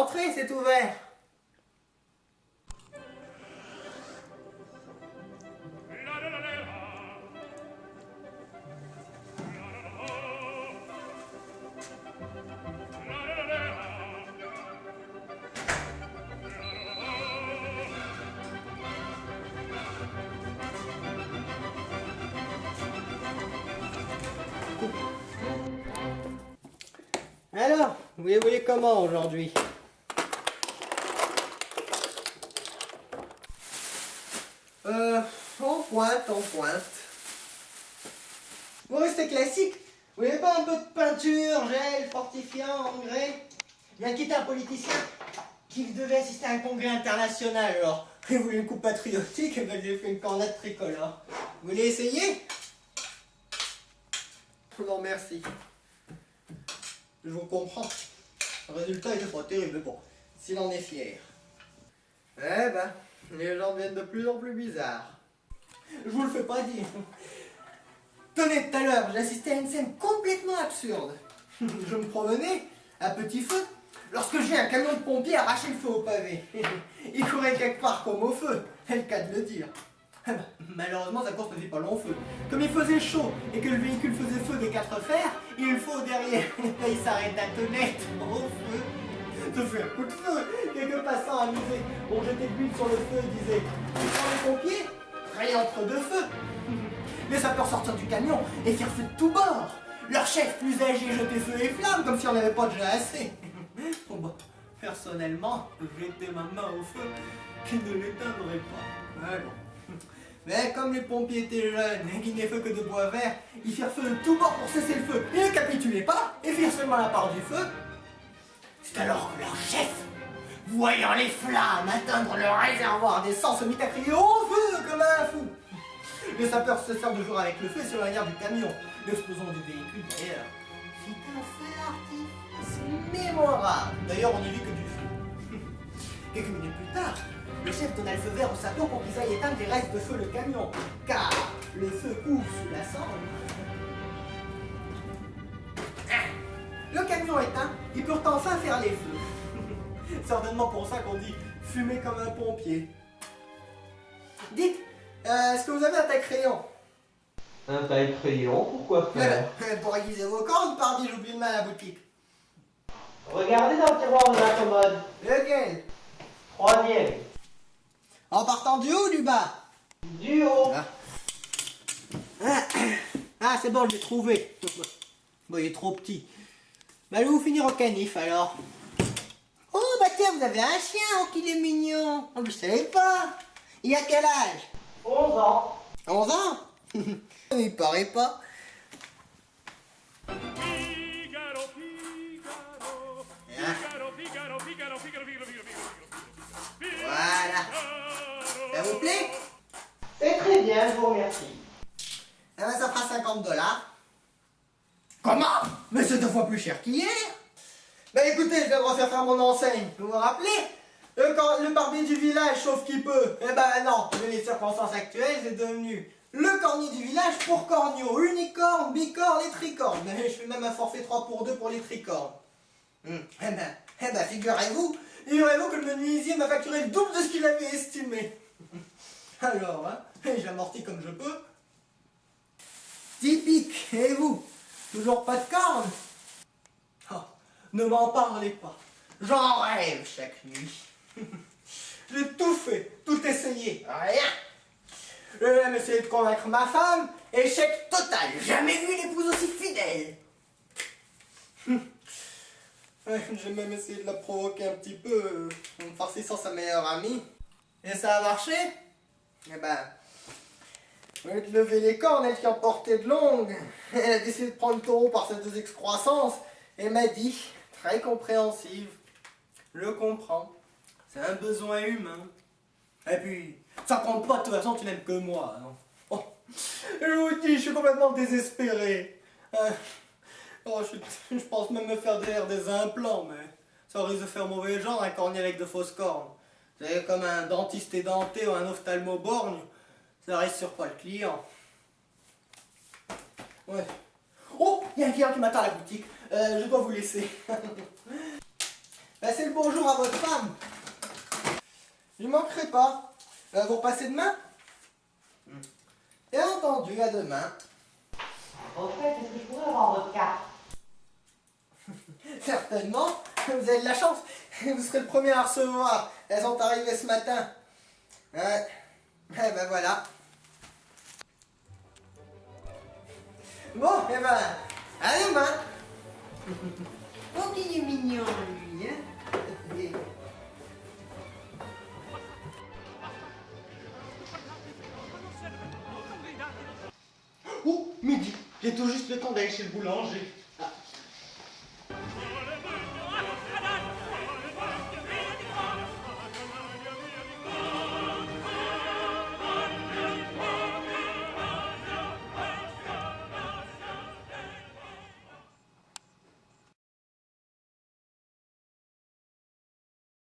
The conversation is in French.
Entrez, c'est ouvert. Alors, vous les voulez comment aujourd'hui? En pointe, en pointe. Vous restez classique. Vous voulez pas un peu de peinture, gel, fortifiant, engrais? Bien quitter un politicien qui devait assister à un congrès international, alors. Et vous voulez une coupe patriotique, et ben j'ai fait une cornette tricolore. Vous voulez essayer? Non, merci. Je vous comprends. Le résultat était pas terrible, bon, s'il en est fier. Eh ben, les gens deviennent de plus en plus bizarres. Je vous le fais pas dire. Tenez, tout à l'heure, j'ai assisté à une scène complètement absurde. Je me promenais à petit feu lorsque j'ai un camion de pompiers arraché le feu au pavé. Il courait quelque part comme au feu, c'est le cas de le dire. Malheureusement, sa course ne fit pas long feu. Comme il faisait chaud et que le véhicule faisait feu des quatre fers, il faut derrière. Il s'arrêta tout net au feu. Ce fut un coup de feu. Quelques passants amusés ont jeté de l'huile sur le feu et disaient: les pompiers, rayés entre deux feux. Les sapeurs sortirent du camion et firent feu de tous bords. Leur chef plus âgé jetait feu et flammes comme si on n'avait pas déjà assez. Bon, bah, personnellement, jeter ma main au feu qui ne l'éteindrait pas. Ouais, bon. Mais comme les pompiers étaient jeunes et qu'ils n'avaient feu que de bois vert, ils firent feu de tous bords pour cesser le feu. Ils ne capitulaient pas et firent seulement la part du feu. C'est alors que leur chef, voyant les flammes atteindre le réservoir d'essence, se mit à crier au feu comme un fou. Les sapeurs cessèrent de jouer avec le feu et s'éloignèrent du camion. L'explosion du véhicule d'ailleurs fit un feu d'artifice mémorable. D'ailleurs, on n'y vit que du feu. Quelques minutes plus tard, le chef donna le feu vert aux sapeurs pour qu'ils aillent éteindre les restes de feu le camion, car le feu couvre sous la cendre. Le camion éteint, ils purent enfin faire les feux. Certainement pour ça qu'on dit fumer comme un pompier. Dites, est-ce que vous avez un taille-crayon? Un taille-crayon, pourquoi faire? Pour aiguiser vos cornes, pardi, j'oublie le mal à la boutique. Regardez dans le tiroir de la commode. Lequel? Troisième. En partant du haut ou du bas? Du haut. Ah, c'est bon, je l'ai trouvé. Bon, il est trop petit. Bah, allez vous finir au canif alors. Oh, bah tiens, vous avez un chien, oh, qu'il est mignon. Oh, je savais pas. Il a quel âge? 11 ans. 11 ans? Il paraît pas. Figaro, Figaro, Figaro, Figaro, Figaro, Figaro, Figaro, Voilà. Ça vous plaît? C'est très bien, je vous remercie. Eh ben, ça fera $50. Comment? Mais c'est 2 fois plus cher qu'hier. Bah écoutez, je viens de refaire faire mon enseigne. Vous vous rappelez? Le barbier du village, sauf qui peut. Eh ben non, vu les circonstances actuelles, c'est devenu le cornier du village pour corneau. Unicorne, bicorne et tricorne. Je fais même un forfait 3 pour 2 pour les tricornes. Eh ben, figurez-vous que le menuisier m'a facturé le double de ce qu'il avait estimé. Alors, hein, j'amortis comme je peux. Typique, et vous? Toujours pas de cornes? Oh, ne m'en parlez pas. J'en rêve chaque nuit. J'ai tout fait, tout essayé, rien. J'ai même essayé de convaincre ma femme, échec total. Jamais vu une épouse aussi fidèle. J'ai même essayé de la provoquer un petit peu en me farcissant sa meilleure amie. Et ça a marché? Eh ben, au lieu de lever les cornes, elle qui en portait de longues, elle a décidé de prendre le taureau par ses 2 excroissances et m'a dit, très compréhensive, je comprends, c'est un besoin humain. Et puis, ça compte pas, de toute façon tu n'aimes que moi. Non? Oh, je vous dis, je suis complètement désespéré. Oh, je pense même me faire des implants, mais ça risque de faire mauvais genre un cornier avec de fausses cornes. Vous savez, comme un dentiste édenté ou un ophtalmo-borgne, ça reste sur pas le client. Ouais. Oh, il y a un client qui m'attend à la boutique. Je dois vous laisser. Passez le bonjour à votre femme. Je ne manquerai pas. Vous repassez demain? Bien entendu, à demain. Au fait, est-ce que je pourrais avoir votre carte? Certainement, vous avez de la chance. Vous serez le premier à recevoir. Elles sont arrivées ce matin. Ouais. Eh ben voilà. Bon, eh ben, à demain. Oh, il est mignon, lui, hein. Oh, midi. J'ai tout juste le temps d'aller chez le boulanger.